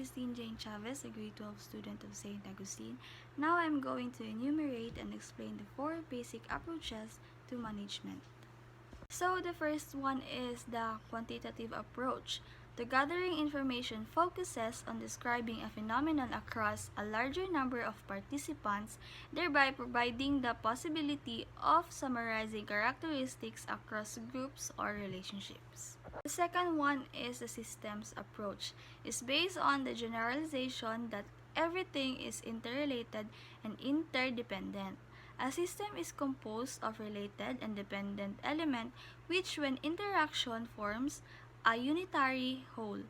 Christine Jane Chavez, a grade 12 student of St. Augustine. Now I'm going to enumerate and explain the 4 basic approaches to management. So the first one is the quantitative approach. The gathering information focuses on describing a phenomenon across a larger number of participants, thereby providing the possibility of summarizing characteristics across groups or relationships. The second one is the systems approach. It's based on the generalization that everything is interrelated and interdependent. A system is composed of related and dependent elements which when interaction forms a unitary whole.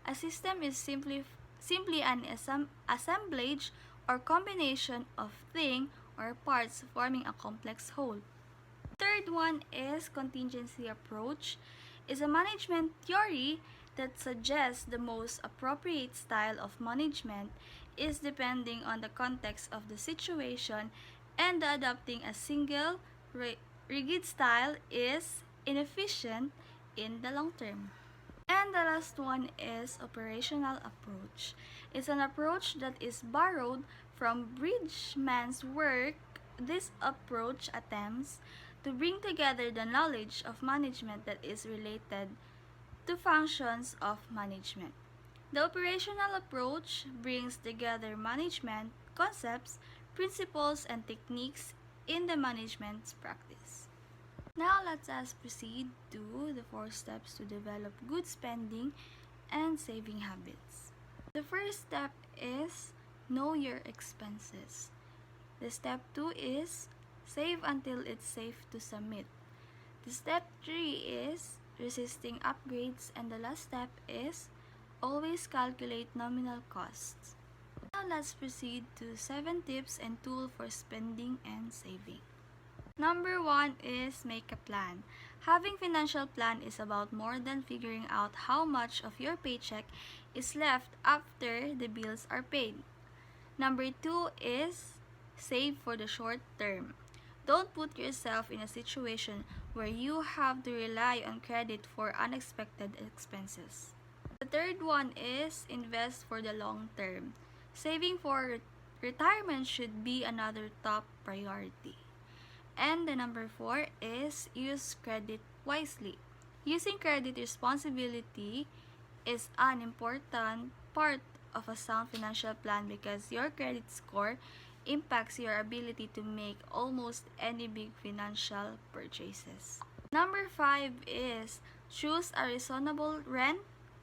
A system is simply an assemblage or combination of things or parts forming a complex whole. Third one is contingency approach. Is a management theory that suggests the most appropriate style of management is depending on the context of the situation, and adopting a single rigid style is inefficient in the long term. And the last one is operational approach. It's an approach that is borrowed from Bridgman's work. This approach attempts to bring together the knowledge of management that is related to functions of management. The operational approach brings together management concepts, principles, and techniques in the management's practice. Now let us proceed to the 4 steps to develop good spending and saving habits. The first step is know your expenses. The step 2 is save until it's safe to submit. The step 3 is resisting upgrades, and the last step is always calculate nominal costs. Now let's proceed to 7 tips and tools for spending and saving. Number 1 is make a plan. Having financial plan is about more than figuring out how much of your paycheck is left after the bills are paid. Number 2 is save for the short term. Don't put yourself in a situation where you have to rely on credit for unexpected expenses. The third one is invest for the long term. Saving for retirement should be another top priority. And the number 4 is use credit wisely. Using credit responsibility is an important part of a sound financial plan because your credit score impacts your ability to make almost any big financial purchases. Number 5 is choose a reasonable rent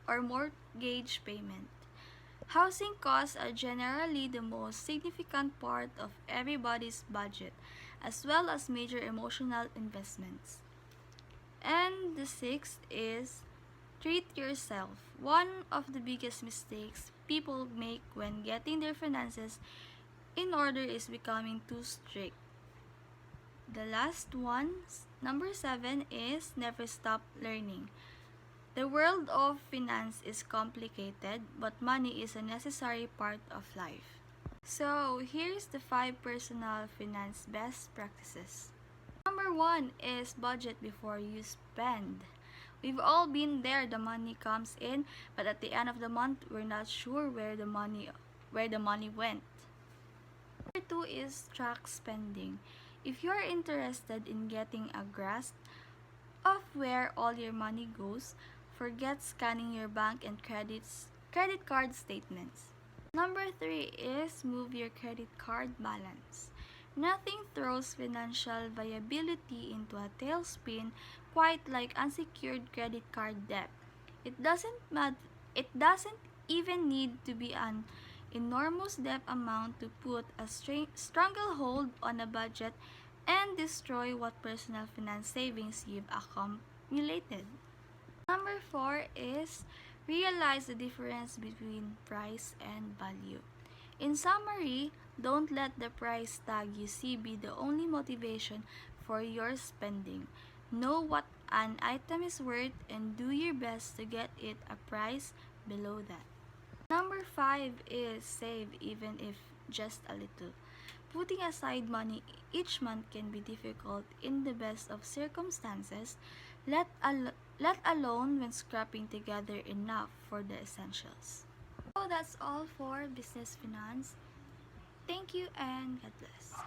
or mortgage payment. Housing costs are generally the most significant part of everybody's budget, as well as major emotional investments. And the 6th is treat yourself. One of the biggest mistakes people make when getting their finances in order is becoming too strict. The last one, number 7, is never stop learning. The world of finance is complicated, but money is a necessary part of life. So, here's the 5 personal finance best practices. Number 1 is budget before you spend. We've all been there. The money comes in, but at the end of the month, we're not sure where the money went. Number 2 is track spending. If you're interested in getting a grasp of where all your money goes, forget scanning your bank and credit card statements. Number 3 is move your credit card balance. Nothing throws financial viability into a tailspin quite like unsecured credit card debt. It doesn't even need to be an enormous debt amount to put a stranglehold on a budget and destroy what personal finance savings you've accumulated. Number 4 is realize the difference between price and value. In summary, don't let the price tag you see be the only motivation for your spending. Know what an item is worth and do your best to get it a price below that. Number 5 is save even if just a little. Putting aside money each month can be difficult in the best of circumstances, let alone when scrapping together enough for the essentials. So So that's all for business finance. Thank you and God bless.